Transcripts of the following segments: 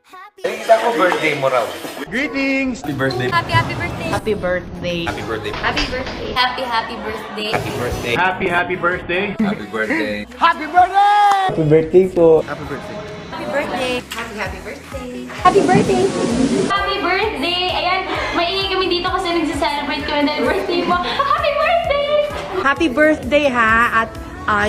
Nakikita ko birthday mo raw. Greetings! Happy birthday. Happy birthday. Happy birthday. Happy birthday. Happy birthday. Happy birthday. Happy birthday. Happy birthday! Happy birthday. Happy birthday po! Happy birthday. Happy birthday. Happy birthday! Happy birthday! Ayan, maingay kami dito kasi nagsa-celebrate kami dahil birthday mo. Happy birthday! Happy birthday ha at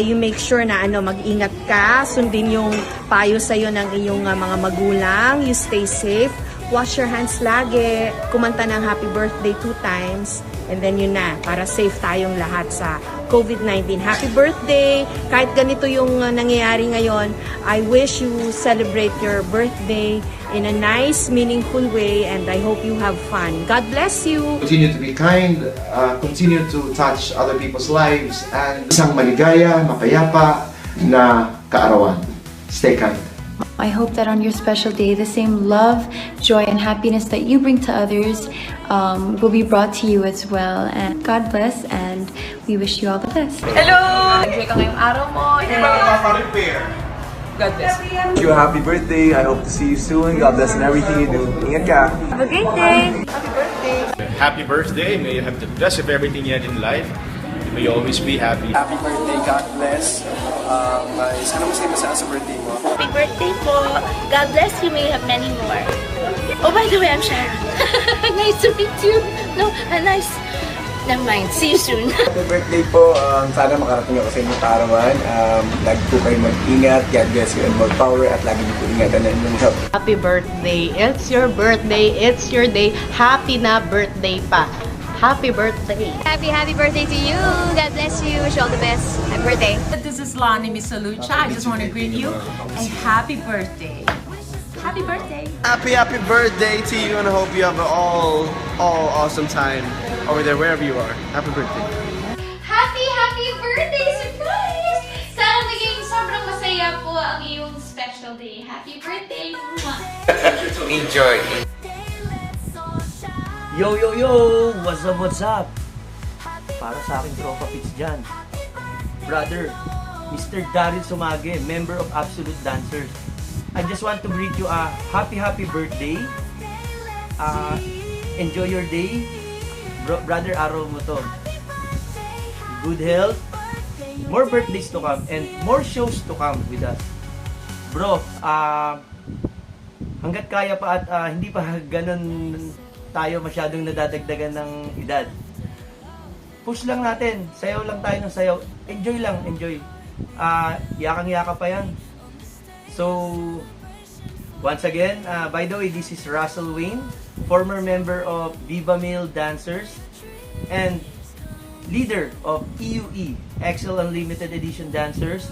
you make sure na mag-ingat ka, sundin yung payo sa'yo ng iyong mga magulang, you stay safe, wash your hands lagi, kumanta ng happy birthday 2 times, and then yun na, para safe tayong lahat sa COVID-19. Happy birthday! Kahit ganito yung nangyayari ngayon, I wish you celebrate your birthday in a nice, meaningful way, and I hope you have fun. God bless you! Continue to be kind, continue to touch other people's lives, and isang maligaya, mapayapa na kaarawan. Stay kind. I hope that on your special day, the same love, joy, and happiness that you bring to others will be brought to you as well. And God bless, and we wish you all the best. Hello! Enjoy ka ngayong araw mo. God bless. Wish you a happy birthday. I hope to see you soon. God bless in everything you do. Ingat ka. Have a great day! Happy birthday! May you have the best of everything you had in life. May you always be happy. Happy birthday. God bless. Sana masaya sa birthday mo. Happy birthday po! God bless you. May you have many more. Oh, by the way, I'm Sharon. Nice to meet you. No, nice. Never mind. See you soon. Happy birthday po. Sana makarating ako sa inyong kaarawan. Lagi po kayo mag-ingat. God bless you and more power. At lagi niyo po ingatan ang inyong health. Happy birthday. It's your birthday. It's your day. Happy na birthday pa. Happy birthday. Happy birthday to you. God bless you. Wish you all the best. Happy birthday. This is Lonnie Misalucha. I just want to greet you a happy birthday. Happy birthday. Happy birthday to you, and I hope you have an all awesome time over there wherever you are. Happy birthday. Happy birthday! Surprise! Sana maging sobrang masaya po ang iyong special day. Happy birthday! Enjoy. Yo! What's up? Para sa aking tropa pits dyan. Brother, Mr. Daryl Sumage, member of Absolute Dancers. I just want to greet you a happy birthday. Enjoy your day. Brother, araw mo to. Good health, more birthdays to come, and more shows to come with us. Bro, hanggat kaya pa at hindi pa ganun tayo masyadong nadadagdagan ng edad. Push lang natin, sayaw lang tayo ng sayaw. Enjoy lang, enjoy. Yakang-yaka pa yan. So, once again, by the way, this is Russell Wayne, former member of Viva Male Dancers and leader of EUE, Excel Unlimited Edition Dancers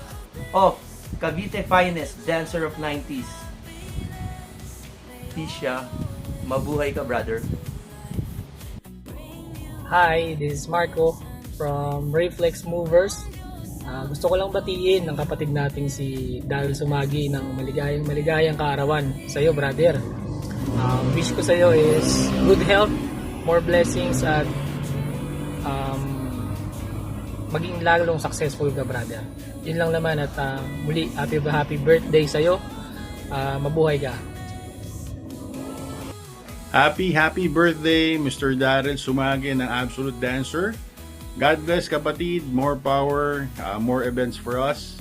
of Cavite Finest Dancer of 90s. Tisha, mabuhay ka, brother. Hi, this is Marco from Reflex Movers. Gusto ko lang batiin ng kapatid nating si Daryl Sumagi ng maligayang kaarawan sa iyo, brother. Wish ko sa iyo is good health, more blessings, at maging lalong successful ka, brother. Yun lang naman, at muli, happy birthday sa iyo. Mabuhay ka. Happy birthday, Mr. Daryl Sumage ng Absolute Dancer. God bless, kapatid. More power, more events for us.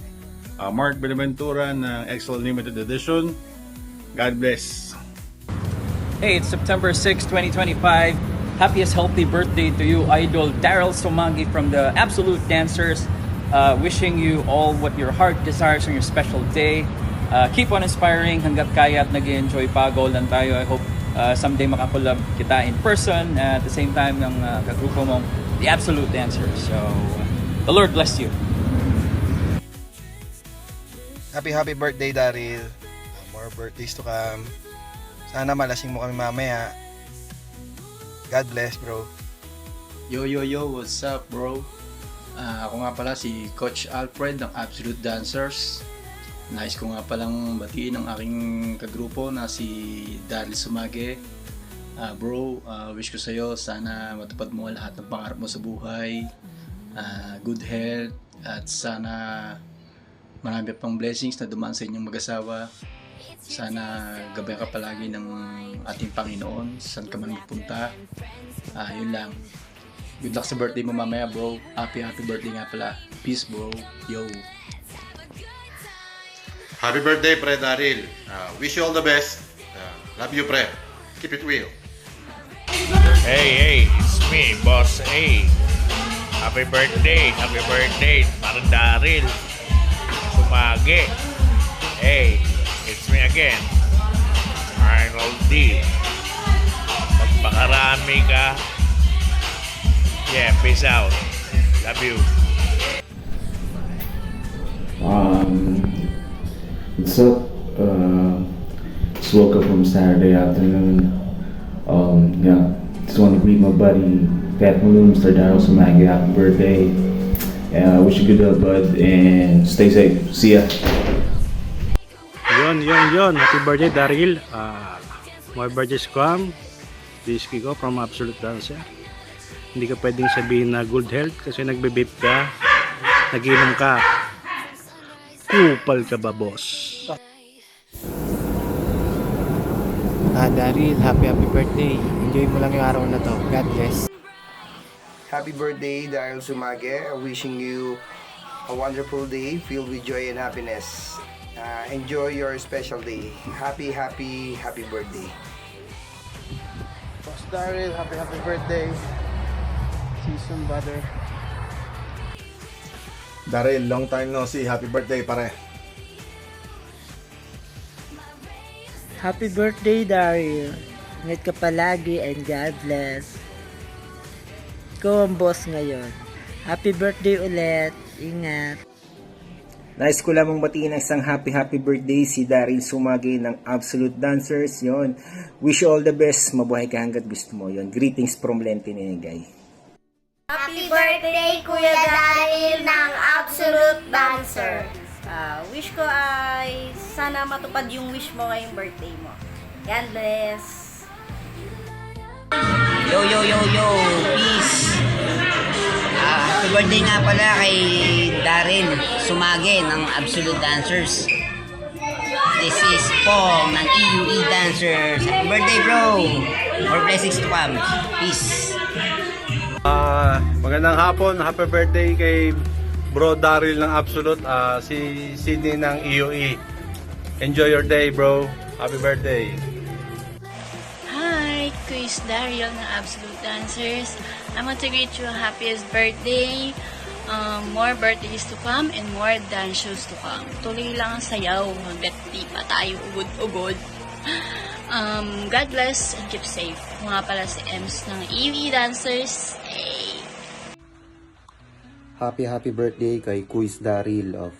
Mark Benaventura ng Excel Limited Edition. God bless. Hey, it's September 6, 2025. Happiest healthy birthday to you, Idol Daryl Sumagi from the Absolute Dancers. Wishing you all what your heart desires on your special day. Keep on inspiring hanggat kaya at nag-enjoy pa. Goal lang tayo. I hope someday makakulab kita in person at the same time ng kagrupo mong The Absolute Dancers. So, the Lord bless you. Happy birthday, Daryl. More birthdays to come. Sana malasing mo kami mamaya. God bless, bro. Yo, what's up, bro? Ako nga pala si Coach Alfred ng Absolute Dancers. Nais ko nga palang batiin ang aking kagrupo na si Daryl Sumage. Bro, wish ko sa'yo, sana matupad mo lahat ng pangarap mo sa buhay. Good health, at sana marami pang blessings na dumaan sa inyong mag-asawa. Sana gabayan ka palagi ng ating Panginoon, saan ka man magpunta. Yun lang. Good luck sa birthday mo mamaya, bro. Happy birthday nga pala. Peace, bro. Yo. Happy birthday, Pre Daryl. Wish you all the best. Love you, Pre. Keep it real. Hey, it's me, Boss A. Happy birthday, Mang Daryl Sumagi. Hey, it's me again, Arnold D. Magpakarami ka. Yeah, peace out. Love you. What's up? Just woke up from Saturday afternoon. Yeah, just want to greet my buddy Pat Malone, Mr. Daryl Sumagi. Happy birthday. Wish you good health, bud, and stay safe. See ya. Yon. Happy birthday, Daryl. My birthday is come. This is Kiko from Absolute Dancer. Hindi ka pwedeng sabihin na good health kasi nagbe-vape ka, nag-inom ka. Kupal ka ba, boss? Daryl, happy birthday. Enjoy mo lang yung araw na to. God bless. Happy birthday, Daryl Sumagi. Wishing you a wonderful day filled with joy and happiness. Enjoy your special day. Happy birthday. Boss Daryl, happy birthday. See you soon, brother. Daryl, long time no see. Happy birthday, pare. Happy birthday, Daryl. Ingat ka palagi and God bless. Ikaw ang boss ngayon. Happy birthday ulit. Ingat. Nais ko lamang batiin ng isang happy birthday si Daryl Sumagi ng Absolute Dancers. Yon. Wish you all the best. Mabuhay ka hanggat gusto mo. Yon. Greetings from Lente Negay. Happy birthday, Kuya Daryl ng Absolute Dancer. Wish ko ay sana matupad yung wish mo ngayong birthday mo. God bless. Yo, peace. Happy birthday nga pala kay Daryl Sumagi ng Absolute Dancers. This is Pong ng EUE Dancers. Happy birthday, bro. More blessings to come. Peace. Magandang hapon. Happy birthday kay Bro Daryl ng Absolute. Si Sydney ng EUE. Enjoy your day, bro. Happy birthday. Hi, Kuya Daryl ng Absolute Dancers. I want to greet you a happiest birthday. More birthdays to come and more dance shows to come. Tuloy lang ang sayaw hanggat di pa tayo ugod-ugod. God bless and keep safe. Ako nga pala si Ems ng EV Dancers. Hey. Happy birthday kay Kuis Daryl of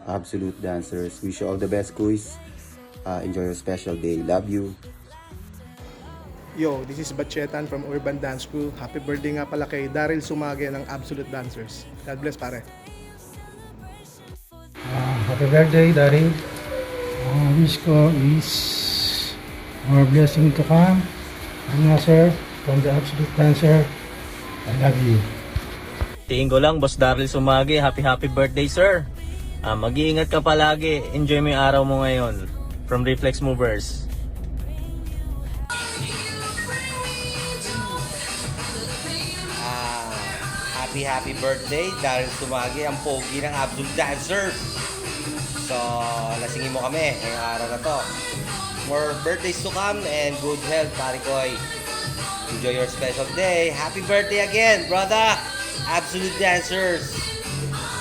Absolute Dancers. Wish you all the best, Kuis. Enjoy your special day. Love you. Yo, this is Bachetan from Urban Dance Crew. Happy birthday nga pala kay Daryl Sumagi ng Absolute Dancers. God bless, pare. Happy birthday, Daryl. Wish ko is more blessing to come. I'm Nasser from the Absolute Dancer. I love you. Tingin ko lang, Boss Daryl Sumagi, happy birthday, sir. Mag-iingat ka palagi. Enjoy mo yung araw mo ngayon. From Reflex Movers. Happy birthday, Daryl Sumagi, ang pogi ng Absolute Dancers. So, lasingin mo kami ngayong araw na to. More birthdays to come and good health, pare koy. Enjoy your special day. Happy birthday again, brother. Absolute Dancers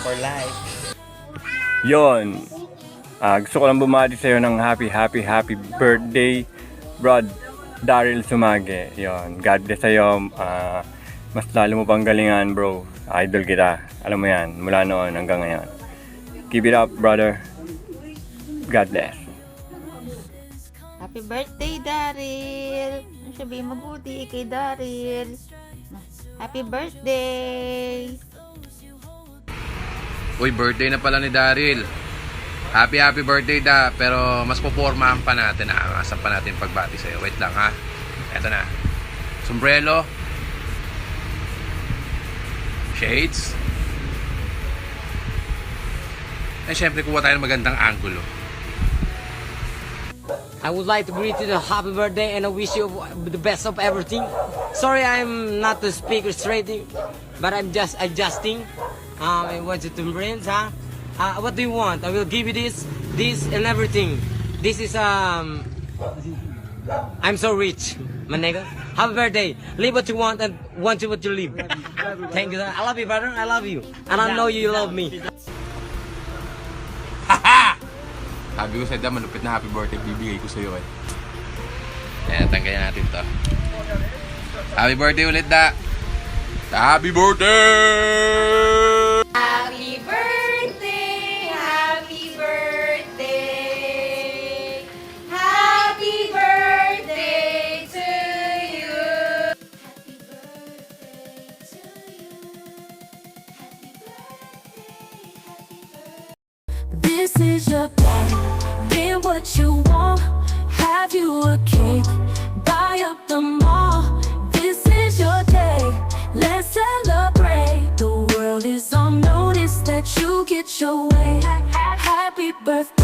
for life. Yon. Gusto ko lang bumati sa'yo ng happy birthday, Brad Daryl Sumagi. Yon. God bless sa'yo. Mas lalo mo pang galingan, bro. Idol kita. Alam mo yan, mula noon hanggang ngayon. Keep it up, brother. God bless. Happy birthday, Daryl. Sabihin mabuti kay Daryl. Happy birthday. Uy, birthday na pala ni Daryl. Happy birthday da. Pero mas popormahan pa natin. Aangasan pa natin pagbati sa'yo. Wait lang ha. Eto na. Sombrero. Shades. And syempre kuha tayo ng magandang angulo. I would like to greet you a happy birthday and I wish you the best of everything. Sorry I'm not the speaker straight, but I'm just adjusting. I want you to brains, huh? What do you want? I will give you this and everything. This is I'm so rich, my nigga. Happy birthday. Live what you want and want you what you live. Thank you. I love you, brother. I love you. And I know you love me. Sabi ko sa Dam, malupit na happy birthday bibigay ko sa'yo eh. Kaya tanggalin natin to. Happy birthday ulit, Da! Happy birthday! Happy birthday! Happy birthday! Happy birthday to you! This is your day, be what you want. Have you a cake, buy up the mall. This is your day, let's celebrate. The world is on notice that you get your way. Happy birthday.